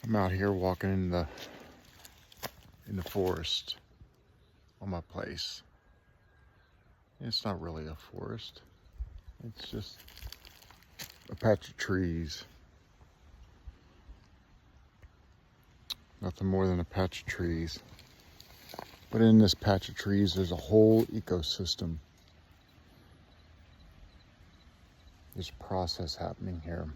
I'm out here walking in the forest on my place. It's not really a forest. It's just a patch of trees. Nothing more than a patch of trees. But in this patch of trees, there's a whole ecosystem. There's a process happening here.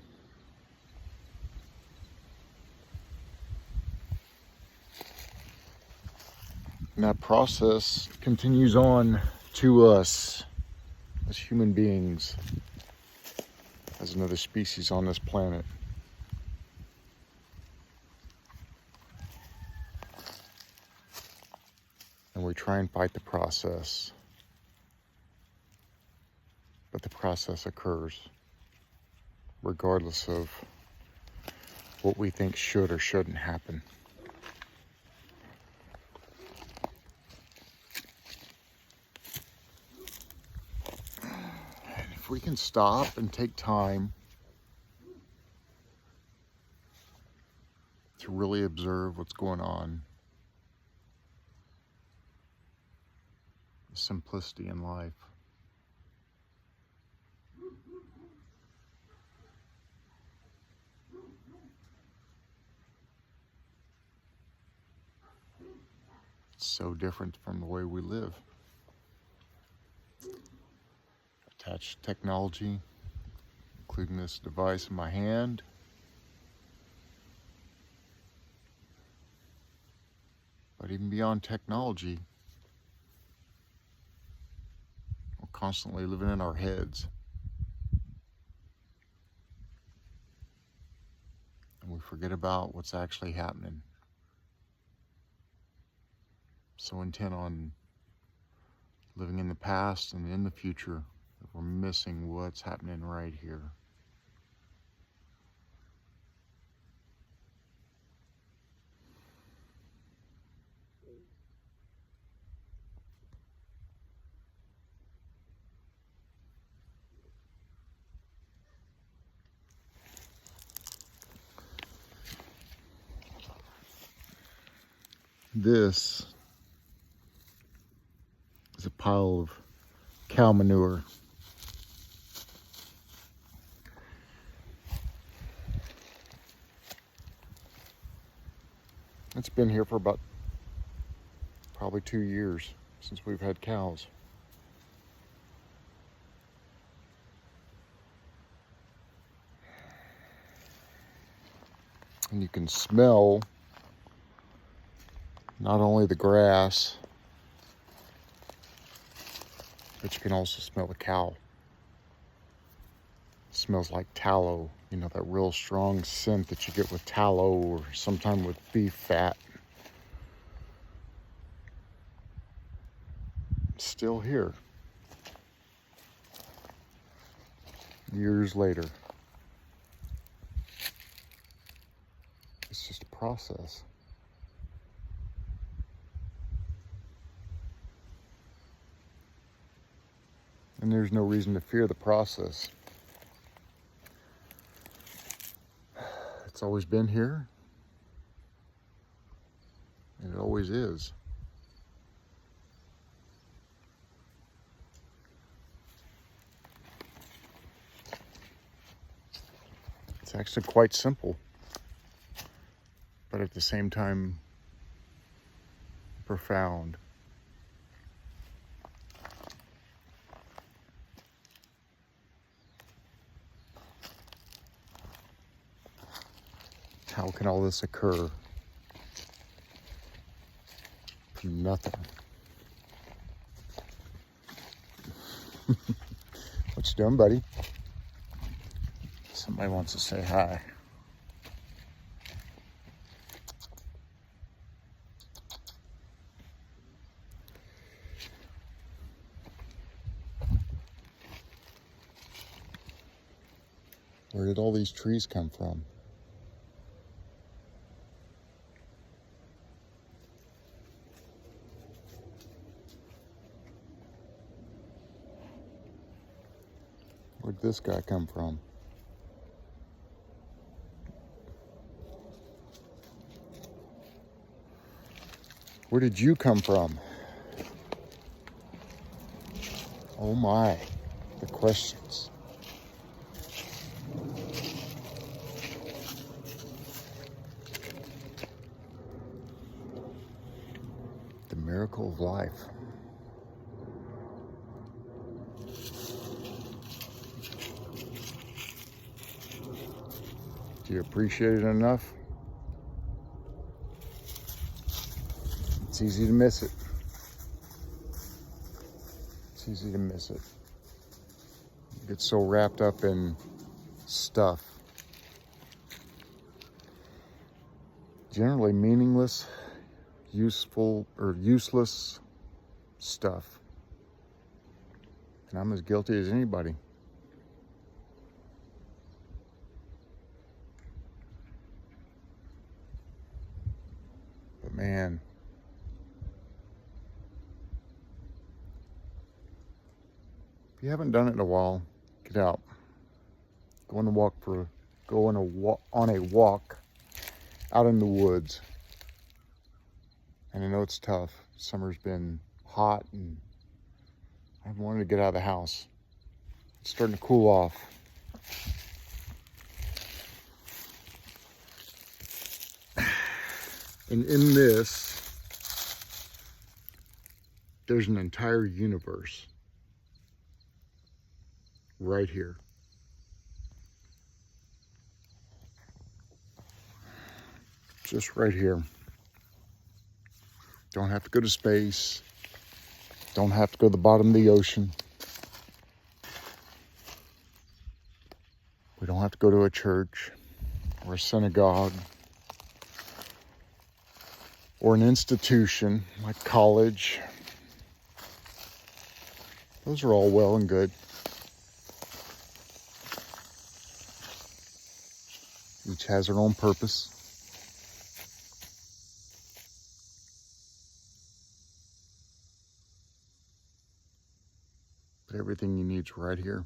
And that process continues on to us as human beings, as another species on this planet. And we try and fight the process. But the process occurs regardless of what we think should or shouldn't happen. And if we can stop and take time to really observe what's going on, the simplicity in life, it's so different from the way we live. Attached technology, including this device in my hand. But even beyond technology, we're constantly living in our heads. And we forget about what's actually happening. So intent on living in the past and in the future that we're missing what's happening right here. This is a pile of cow manure. It's been here for about probably 2 years since we've had cows. And you can smell not only the grass, but you can also smell the cow. It smells like tallow, you know, that real strong scent that you get with tallow or sometime with beef fat. It's still here, years later. It's just a process. And there's no reason to fear the process. It's always been here, and it always is. It's actually quite simple, but at the same time, profound. How can all this occur from nothing? What you doing, buddy? Somebody wants to say hi. Where did all these trees come from? Where'd this guy come from? Where did you come from? Oh my, the questions. The miracle of life. Do you appreciate it enough? It's easy to miss it. It's easy to miss it. You get so wrapped up in stuff. Generally meaningless, useful, or useless stuff. And I'm as guilty as anybody. But man, if you haven't done it in a while, get out. Go on a walk out in the woods. And I know it's tough. Summer's been hot and I've wanted to get out of the house. It's starting to cool off. And in this, there's an entire universe right here. Just right here. Don't have to go to space. Don't have to go to the bottom of the ocean. We don't have to go to a church or a synagogue or an institution like college. Those are all well and good. Each has their own purpose. But everything you need is right here.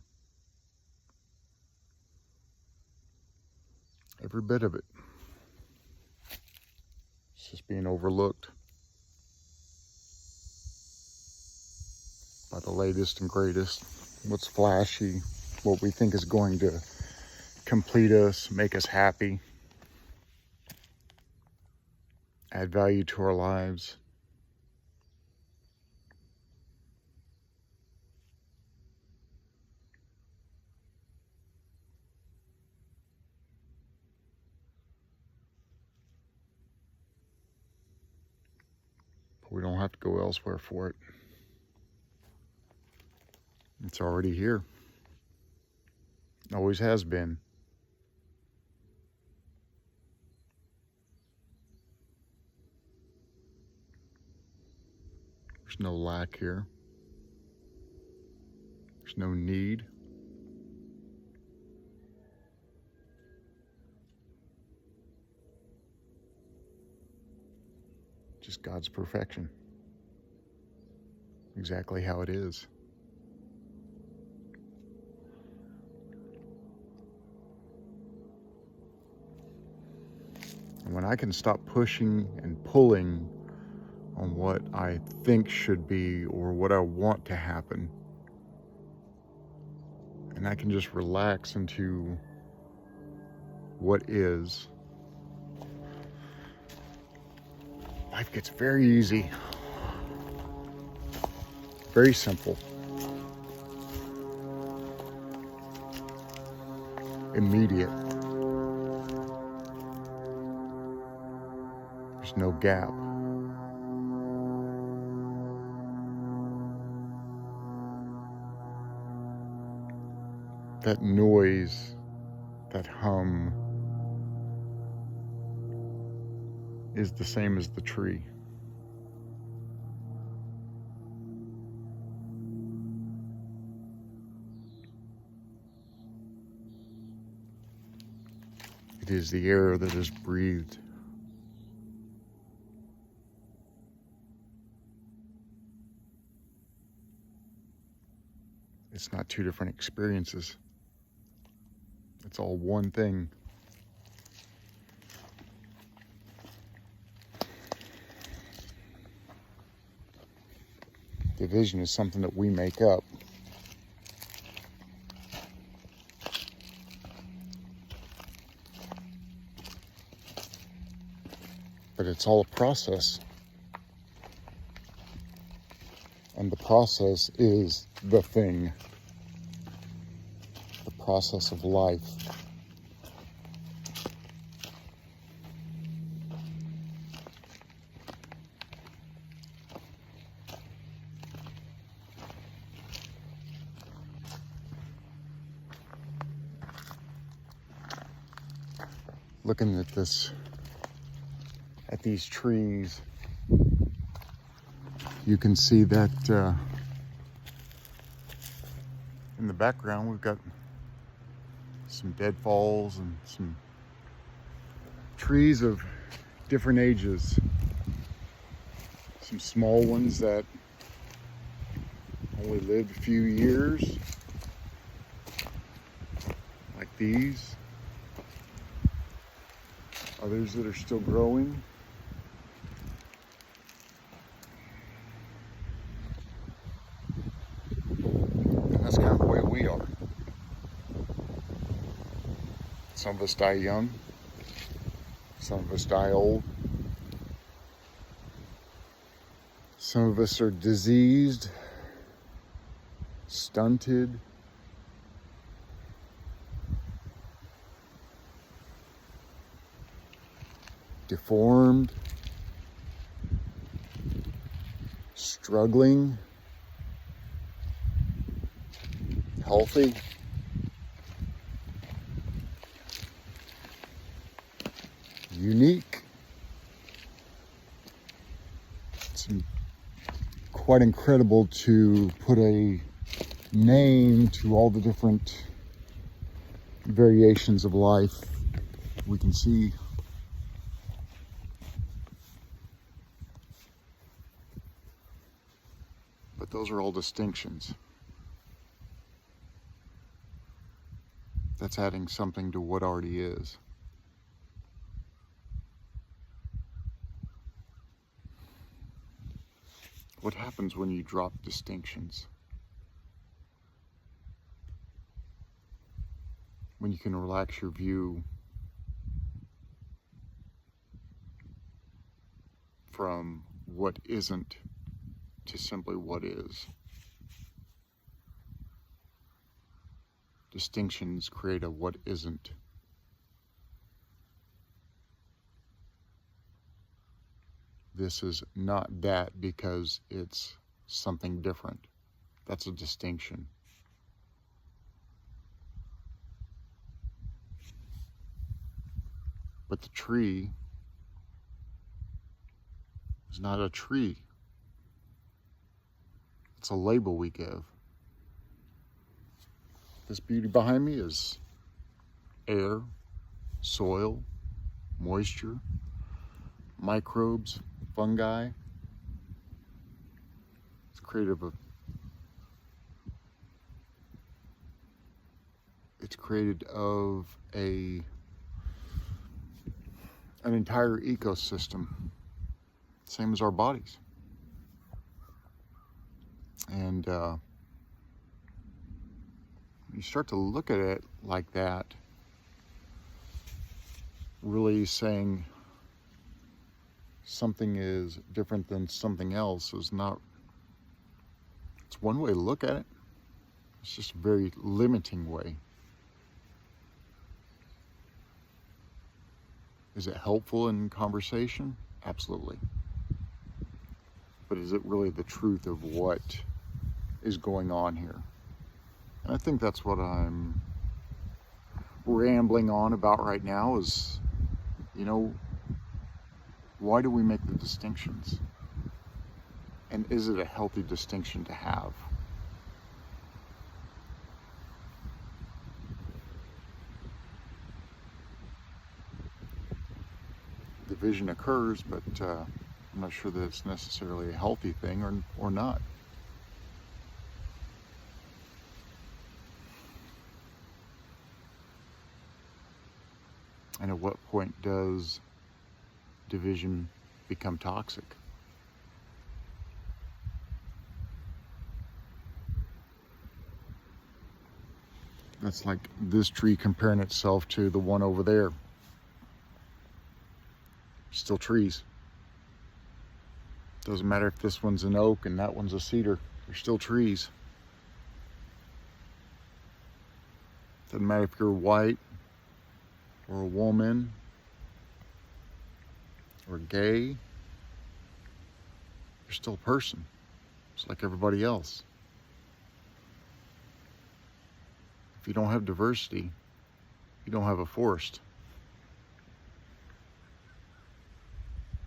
Every bit of it. It's just being overlooked by the latest and greatest. What's flashy, what we think is going to complete us, make us happy, add value to our lives. But we don't have to go elsewhere for it. It's already here. Always has been. There's no lack here. There's no need. Just God's perfection. Exactly how it is. And when I can stop pushing and pulling on what I think should be or what I want to happen, and I can just relax into what is, life gets very easy, very simple, immediate. There's no gap. That noise, that hum, is the same as the tree. It is the air that is breathed. It's not two different experiences. It's all one thing. Division is something that we make up. But it's all a process. And the process is the thing. The process of life. Looking at these trees, you can see that in the background we've got some deadfalls and some trees of different ages. Some small ones that only lived a few years, like these. Others that are still growing. And that's kind of the way we are. Some of us die young. Some of us die old. Some of us are diseased, stunted, deformed, struggling, healthy. Unique. It's quite incredible to put a name to all the different variations of life we can see. But those are all distinctions. That's adding something to what already is. What happens when you drop distinctions? When you can relax your view from what isn't to simply what is. Distinctions create a what isn't. This is not that because it's something different. That's a distinction. But the tree is not a tree. It's a label we give. This beauty behind me is air, soil, moisture, microbes, fungi. It's created of an entire ecosystem, same as our bodies. And you start to look at it like that, really saying something is different than something else is not, it's one way to look at it. It's just a very limiting way. Is it helpful in conversation? Absolutely. But is it really the truth of what is going on here? And I think that's what I'm rambling on about right now is, you know, why do we make the distinctions? And is it a healthy distinction to have? Division occurs, but I'm not sure that it's necessarily a healthy thing or not. And at what point does division become toxic? That's like this tree comparing itself to the one over there. Still trees. Doesn't matter if this one's an oak and that one's a cedar. They're still trees. Doesn't matter if you're white or a woman or gay. You're still a person. Just like everybody else. If you don't have diversity, you don't have a forest.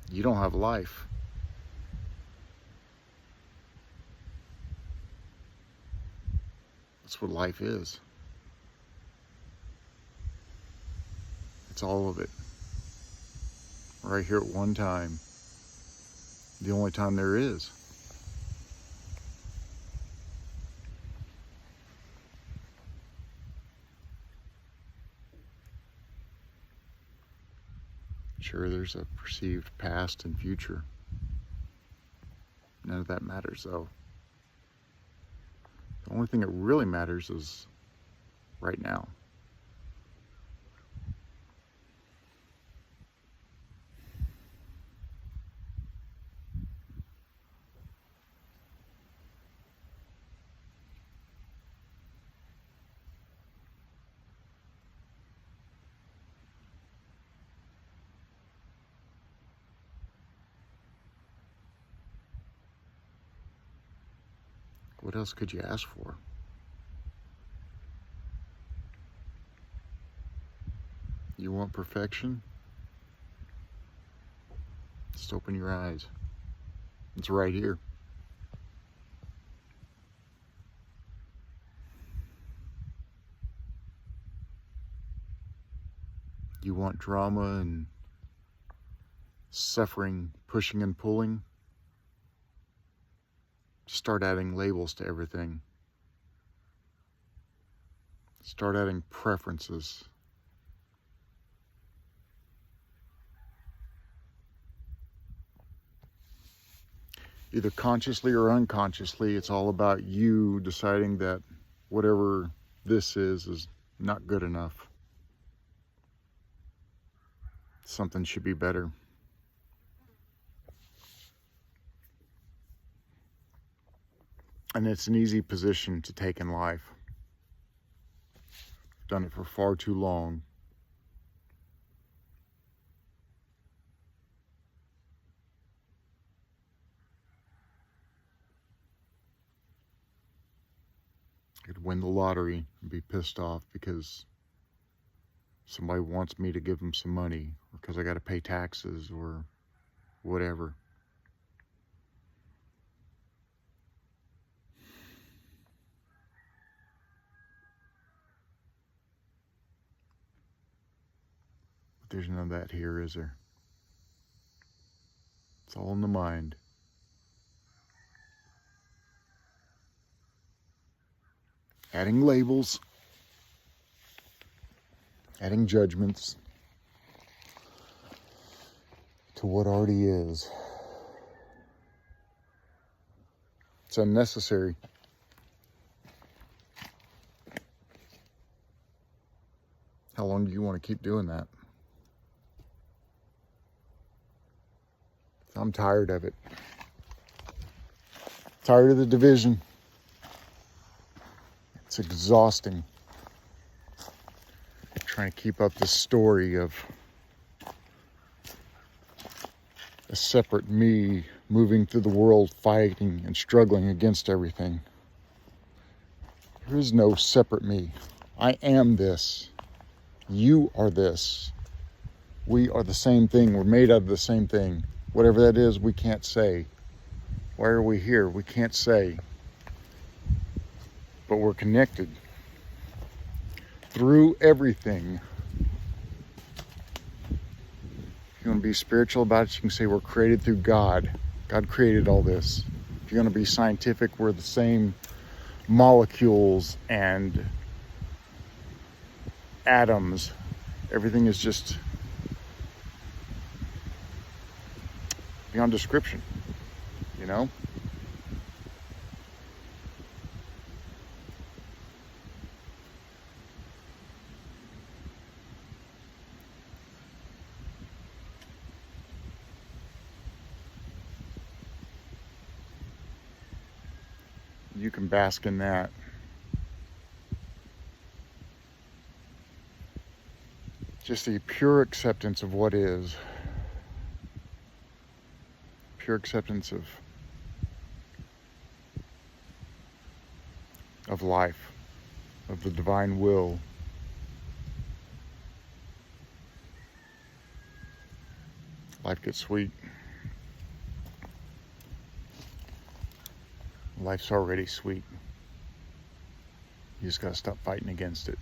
You don't have life. That's what life is. It's all of it. Right here at one time. The only time there is. Sure, there's a perceived past and future. None of that matters, though. The only thing that really matters is right now. What else could you ask for? You want perfection? Just open your eyes. It's right here. You want drama and suffering, pushing and pulling? Start adding labels to everything. Start adding preferences. Either consciously or unconsciously, it's all about you deciding that whatever this is not good enough. Something should be better. And it's an easy position to take in life. I've done it for far too long. I could win the lottery and be pissed off because somebody wants me to give them some money, or because I got to pay taxes or whatever. But there's none of that here, is there? It's all in the mind. Adding labels, adding judgments to what already is. It's unnecessary. How long do you want to keep doing that? I'm tired of it. Tired of the division. It's exhausting. Trying to keep up this story of a separate me moving through the world fighting and struggling against everything. There is no separate me. I am this. You are this. We are the same thing. We're made out of the same thing. Whatever that is, we can't say. Why are we here? We can't say. But we're connected through everything. If you want to be spiritual about it, you can say we're created through God. God created all this. If you're going to be scientific, we're the same molecules and atoms. Everything is just beyond description, you know? you can bask in that. Just the pure acceptance of what is. Pure acceptance of life, of the divine will. Life gets sweet. Life's already sweet. You just gotta stop fighting against it.